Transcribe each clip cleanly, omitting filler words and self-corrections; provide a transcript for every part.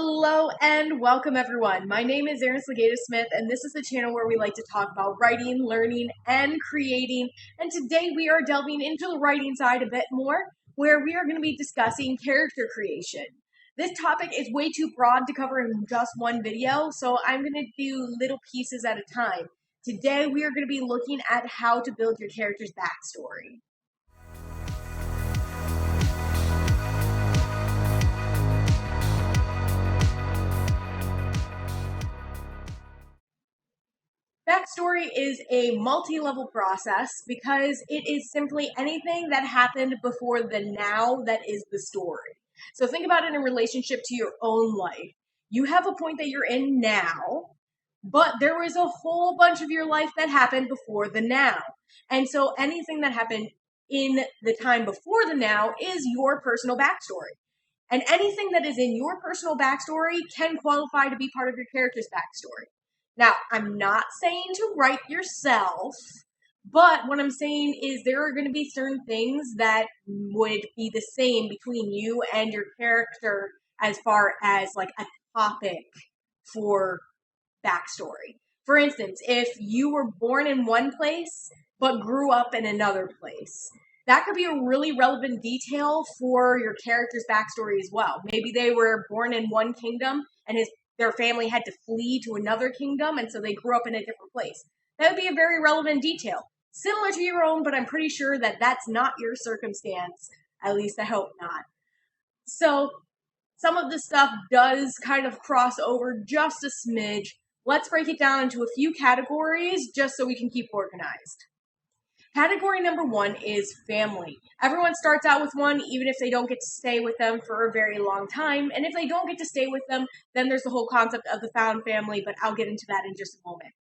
Hello and welcome everyone. My name is Slegaitis-Smith and this is the channel where we like to talk about writing, learning, and creating. And today we are delving into the writing side a bit more, where we are going to be discussing character creation. This topic is way too broad to cover in just one video, so I'm going to do little pieces at a time. Today we are going to be looking at how to build your character's backstory. Backstory is a multi-level process because it is simply anything that happened before the now that is the story. So think about it in relationship to your own life. You have a point that you're in now, but there was a whole bunch of your life that happened before the now. And so anything that happened in the time before the now is your personal backstory. And anything that is in your personal backstory can qualify to be part of your character's backstory. Now, I'm not saying to write yourself, but what I'm saying is there are going to be certain things that would be the same between you and your character as far as like a topic for backstory. For instance, if you were born in one place but grew up in another place, that could be a really relevant detail for your character's backstory as well. Maybe they were born in one kingdom and their family had to flee to another kingdom, and so they grew up in a different place. That would be a very relevant detail. Similar to your own, but I'm pretty sure that that's not your circumstance. At least I hope not. So some of this stuff does kind of cross over just a smidge. Let's break it down into a few categories just so we can keep organized. Category number one is family. Everyone starts out with one, even if they don't get to stay with them for a very long time. And if they don't get to stay with them, then there's the whole concept of the found family, but I'll get into that in just a moment.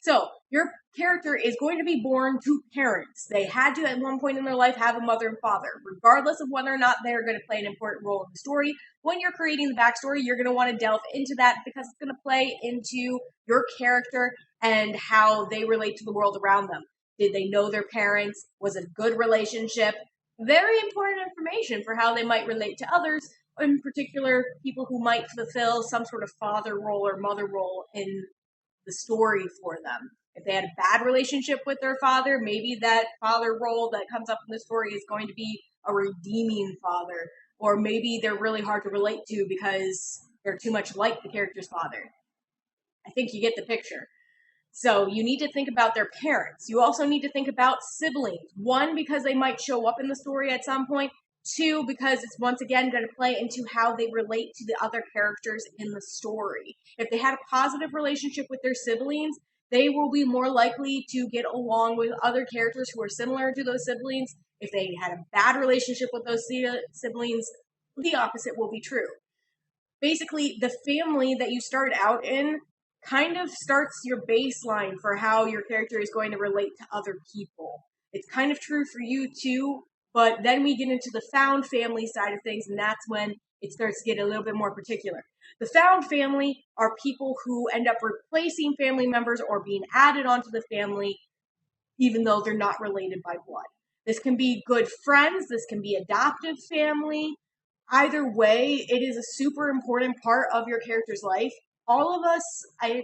So your character is going to be born to parents. They had to, at one point in their life, have a mother and father. Regardless of whether or not they're going to play an important role in the story, when you're creating the backstory, you're going to want to delve into that because it's going to play into your character and how they relate to the world around them. Did they know their parents? Was it a good relationship? Very important information for how they might relate to others, in particular, people who might fulfill some sort of father role or mother role in the story for them. If they had a bad relationship with their father, maybe that father role that comes up in the story is going to be a redeeming father. Or maybe they're really hard to relate to because they're too much like the character's father. I think you get the picture. So you need to think about their parents. You also need to think about siblings. One, because they might show up in the story at some point. Two, because it's once again going to play into how they relate to the other characters in the story. If they had a positive relationship with their siblings, they will be more likely to get along with other characters who are similar to those siblings. If they had a bad relationship with those siblings, the opposite will be true. Basically, the family that you start out in kind of starts your baseline for how your character is going to relate to other people. It's kind of true for you too, but then we get into the found family side of things, and that's when it starts to get a little bit more particular. The found family are people who end up replacing family members or being added onto the family, even though they're not related by blood. This can be good friends, this can be adoptive family. Either way, it is a super important part of your character's life. All of us, I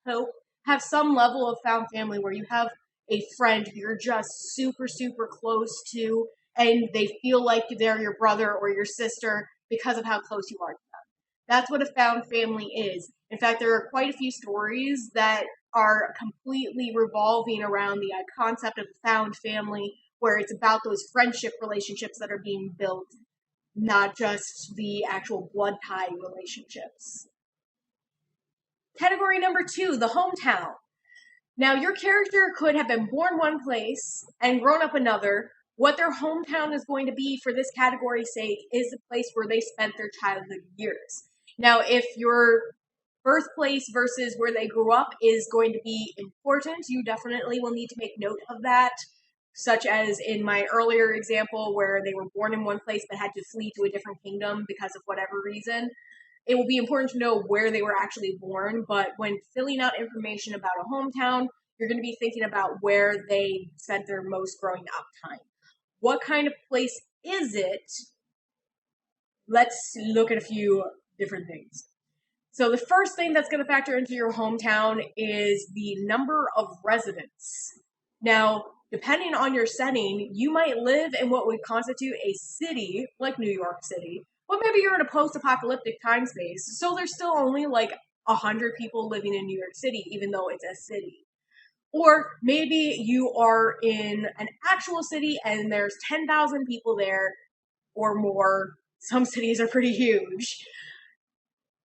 hope, have some level of found family where you have a friend who you're just super, super close to, and they feel like they're your brother or your sister because of how close you are to them. That's what a found family is. In fact, there are quite a few stories that are completely revolving around the concept of the found family, where it's about those friendship relationships that are being built, not just the actual blood tie relationships. Category number two, the hometown. Now, your character could have been born one place and grown up another. What their hometown is going to be for this category's sake is the place where they spent their childhood years. Now, if your birthplace versus where they grew up is going to be important, you definitely will need to make note of that, such as in my earlier example where they were born in one place but had to flee to a different kingdom because of whatever reason. It will be important to know where they were actually born, but when filling out information about a hometown, you're going to be thinking about where they spent their most growing up time. What kind of place is it? Let's look at a few different things. So the first thing that's going to factor into your hometown is the number of residents. Now, depending on your setting, you might live in what would constitute a city, like New York City, but maybe you're in a post-apocalyptic time space, so there's still only like 100 people living in New York City, even though it's a city. Or maybe you are in an actual city and there's 10,000 people there or more. Some cities are pretty huge.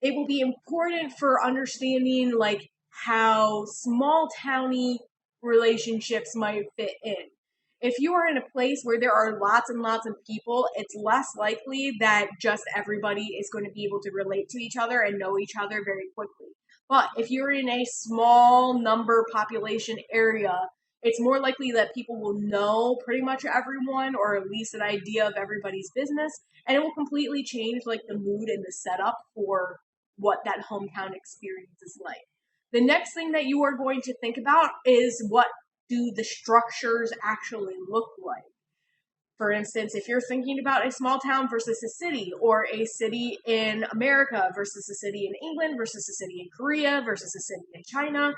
It will be important for understanding like how small towny relationships might fit in. If you are in a place where there are lots and lots of people, it's less likely that just everybody is going to be able to relate to each other and know each other very quickly. But if you're in a small number population area, it's more likely that people will know pretty much everyone or at least an idea of everybody's business, and it will completely change like the mood and the setup for what that hometown experience is like. The next thing that you are going to think about is what do the structures actually look like? For instance, if you're thinking about a small town versus a city, or a city in America versus a city in England versus a city in Korea versus a city in China,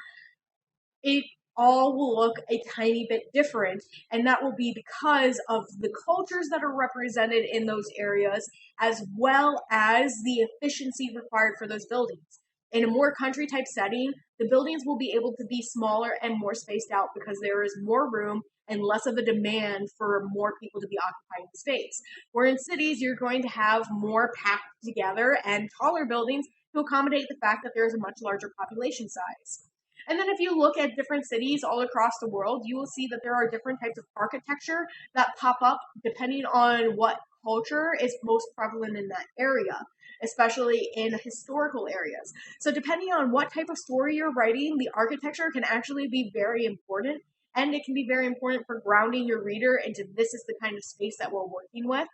it all will look a tiny bit different, and that will be because of the cultures that are represented in those areas, as well as the efficiency required for those buildings. In a more country type setting, the buildings will be able to be smaller and more spaced out because there is more room and less of a demand for more people to be occupying the space. Where in cities, you're going to have more packed together and taller buildings to accommodate the fact that there is a much larger population size. And then if you look at different cities all across the world, you will see that there are different types of architecture that pop up depending on what culture is most prevalent in that area, especially in historical areas. So depending on what type of story you're writing, the architecture can actually be very important, and it can be very important for grounding your reader into this is the kind of space that we're working with.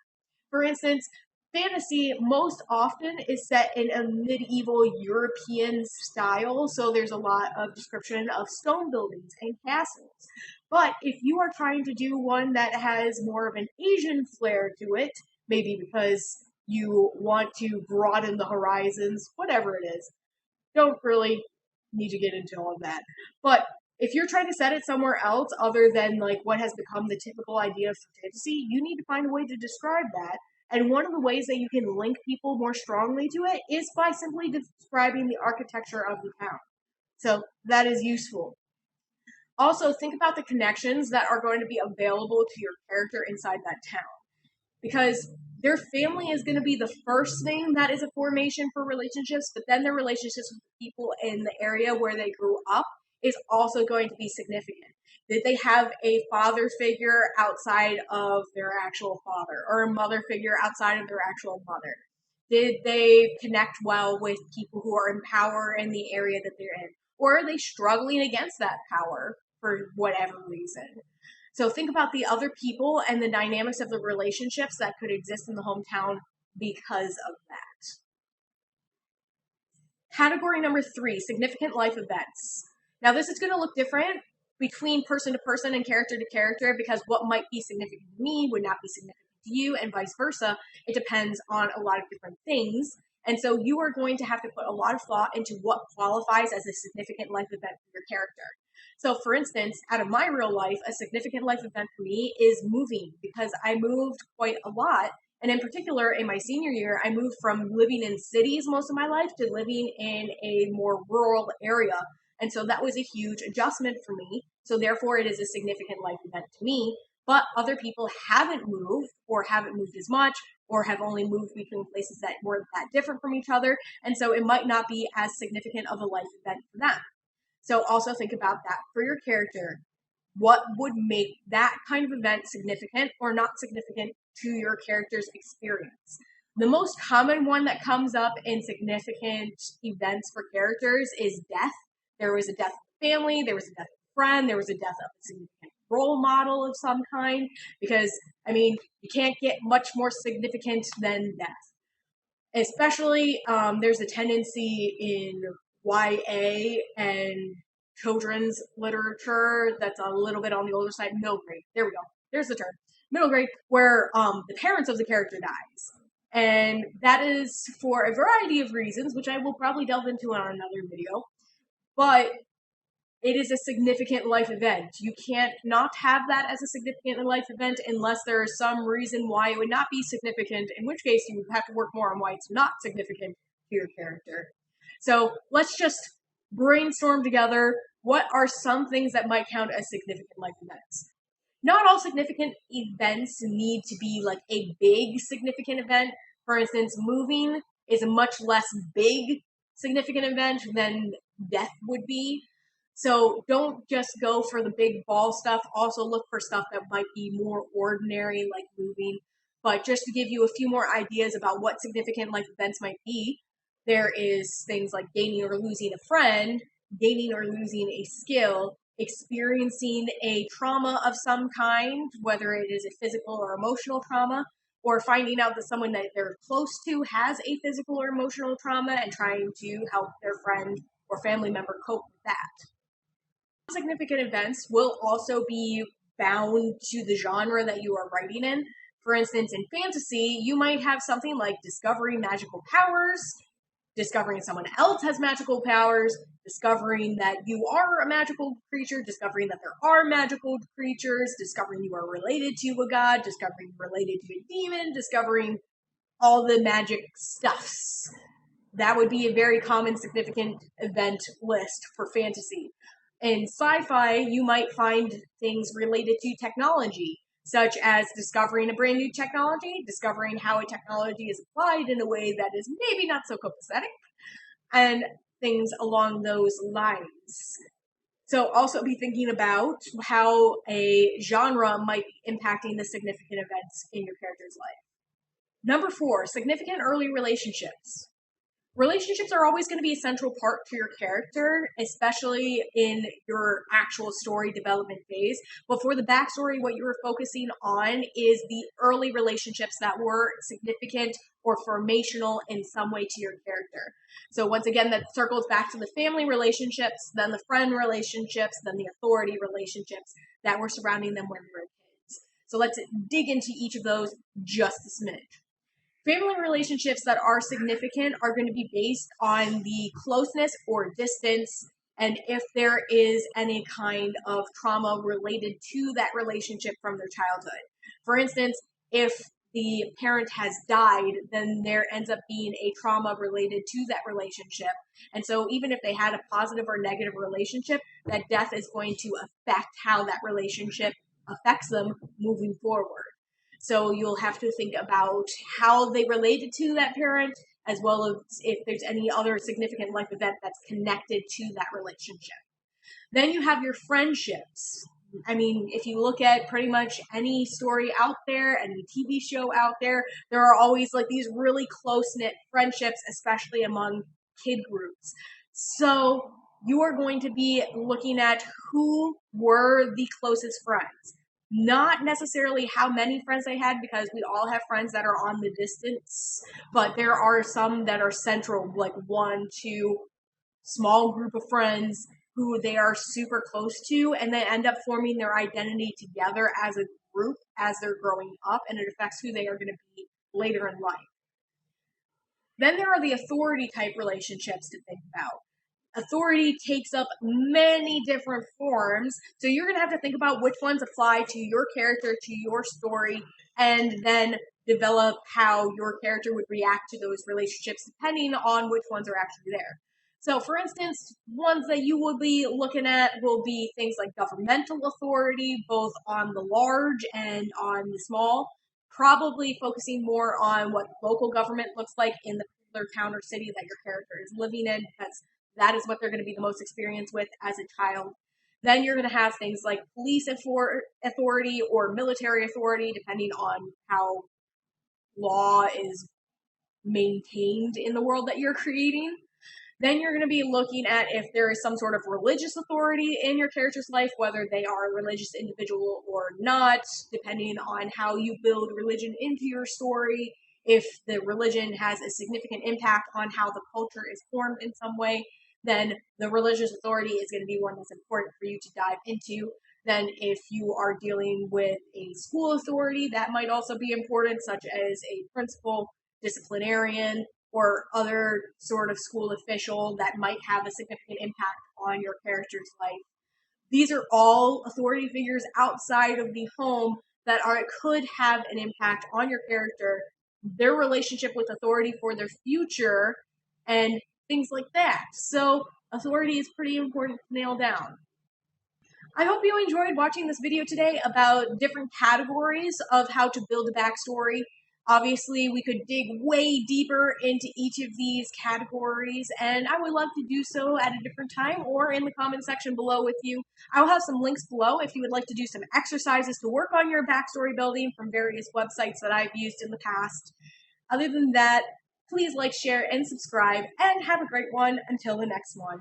For instance, fantasy most often is set in a medieval European style, so there's a lot of description of stone buildings and castles. But if you are trying to do one that has more of an Asian flair to it, maybe because you want to broaden the horizons, whatever it is, don't really need to get into all of that. But if you're trying to set it somewhere else other than like what has become the typical idea of fantasy, you need to find a way to describe that. And one of the ways that you can link people more strongly to it is by simply describing the architecture of the town. So that is useful. Also, think about the connections that are going to be available to your character inside that town, because their family is going to be the first thing that is a formation for relationships, but then their relationships with the people in the area where they grew up is also going to be significant. Did they have a father figure outside of their actual father, or a mother figure outside of their actual mother? Did they connect well with people who are in power in the area that they're in? Or are they struggling against that power for whatever reason? So think about the other people and the dynamics of the relationships that could exist in the hometown because of that. Category number 3, significant life events. Now this is going to look different between person to person and character to character, because what might be significant to me would not be significant to you, and vice versa. It depends on a lot of different things. And so you are going to have to put a lot of thought into what qualifies as a significant life event for your character. So for instance, out of my real life, a significant life event for me is moving, because I moved quite a lot. And in particular, in my senior year, I moved from living in cities most of my life to living in a more rural area. And so that was a huge adjustment for me. So therefore, it is a significant life event to me. But other people haven't moved, or haven't moved as much, or have only moved between places that weren't that different from each other. And so it might not be as significant of a life event for them. So also think about that for your character. What would make that kind of event significant or not significant to your character's experience? The most common one that comes up in significant events for characters is death. There was a death of a family, there was a death of a friend, there was a death of a significant role model of some kind, because, I mean, you can't get much more significant than death. Especially, there's a tendency in YA and children's literature that's a little bit on the older side, middle grade. There we go. There's the term. Middle grade, where the parents of the character dies. And that is for a variety of reasons, which I will probably delve into on another video. But it is a significant life event. You can't not have that as a significant life event unless there is some reason why it would not be significant, in which case you would have to work more on why it's not significant to your character. So let's just brainstorm together what are some things that might count as significant life events. Not all significant events need to be like a big significant event. For instance, moving is a much less big significant event than death would be. So don't just go for the big ball stuff. Also look for stuff that might be more ordinary, like moving. But just to give you a few more ideas about what significant life events might be, there is things like gaining or losing a friend, gaining or losing a skill, experiencing a trauma of some kind, whether it is a physical or emotional trauma, or finding out that someone that they're close to has a physical or emotional trauma and trying to help their friend or family member cope with that. Significant events will also be bound to the genre that you are writing in. For instance, in fantasy, you might have something like discovering magical powers, discovering someone else has magical powers, discovering that you are a magical creature, discovering that there are magical creatures, discovering you are related to a god, discovering you're related to a demon, discovering all the magic stuffs. That would be a very common significant event list for fantasy. In sci-fi, you might find things related to technology, such as discovering a brand new technology, discovering how a technology is applied in a way that is maybe not so copacetic, and things along those lines. So also be thinking about how a genre might be impacting the significant events in your character's life. Number 4, significant early relationships. Relationships are always going to be a central part to your character, especially in your actual story development phase. But for the backstory, what you're focusing on is the early relationships that were significant or formational in some way to your character. So once again, that circles back to the family relationships, then the friend relationships, then the authority relationships that were surrounding them when they were kids. So let's dig into each of those just a smidge. Family relationships that are significant are going to be based on the closeness or distance, and if there is any kind of trauma related to that relationship from their childhood. For instance, if the parent has died, then there ends up being a trauma related to that relationship. And so even if they had a positive or negative relationship, that death is going to affect how that relationship affects them moving forward. So you'll have to think about how they related to that parent, as well as if there's any other significant life event that's connected to that relationship. Then you have your friendships. I mean, if you look at pretty much any story out there, any TV show out there, there are always like these really close-knit friendships, especially among kid groups. So you are going to be looking at who were the closest friends. Not necessarily how many friends they had, because we all have friends that are on the distance, but there are some that are central, like 1, 2 small group of friends who they are super close to, and they end up forming their identity together as a group as they're growing up, and it affects who they are going to be later in life. Then there are the authority type relationships to think about. Authority takes up many different forms, so you're going to have to think about which ones apply to your character, to your story, and then develop how your character would react to those relationships depending on which ones are actually there. So, for instance, ones that you will be looking at will be things like governmental authority, both on the large and on the small, probably focusing more on what local government looks like in the particular town or city that your character is living in, because that is what they're going to be the most experienced with as a child. Then you're going to have things like police authority or military authority, depending on how law is maintained in the world that you're creating. Then you're going to be looking at if there is some sort of religious authority in your character's life, whether they are a religious individual or not, depending on how you build religion into your story. If the religion has a significant impact on how the culture is formed in some way, then the religious authority is going to be one that's important for you to dive into. Then if you are dealing with a school authority, that might also be important, such as a principal, disciplinarian, or other sort of school official that might have a significant impact on your character's life. These are all authority figures outside of the home that could have an impact on your character, their relationship with authority for their future, and things like that. So authority is pretty important to nail down. I hope you enjoyed watching this video today about different categories of how to build a backstory. Obviously, we could dig way deeper into each of these categories, and I would love to do so at a different time or in the comment section below with you. I'll have some links below if you would like to do some exercises to work on your backstory building from various websites that I've used in the past. Other than that, please like, share, and subscribe, and have a great one until the next one.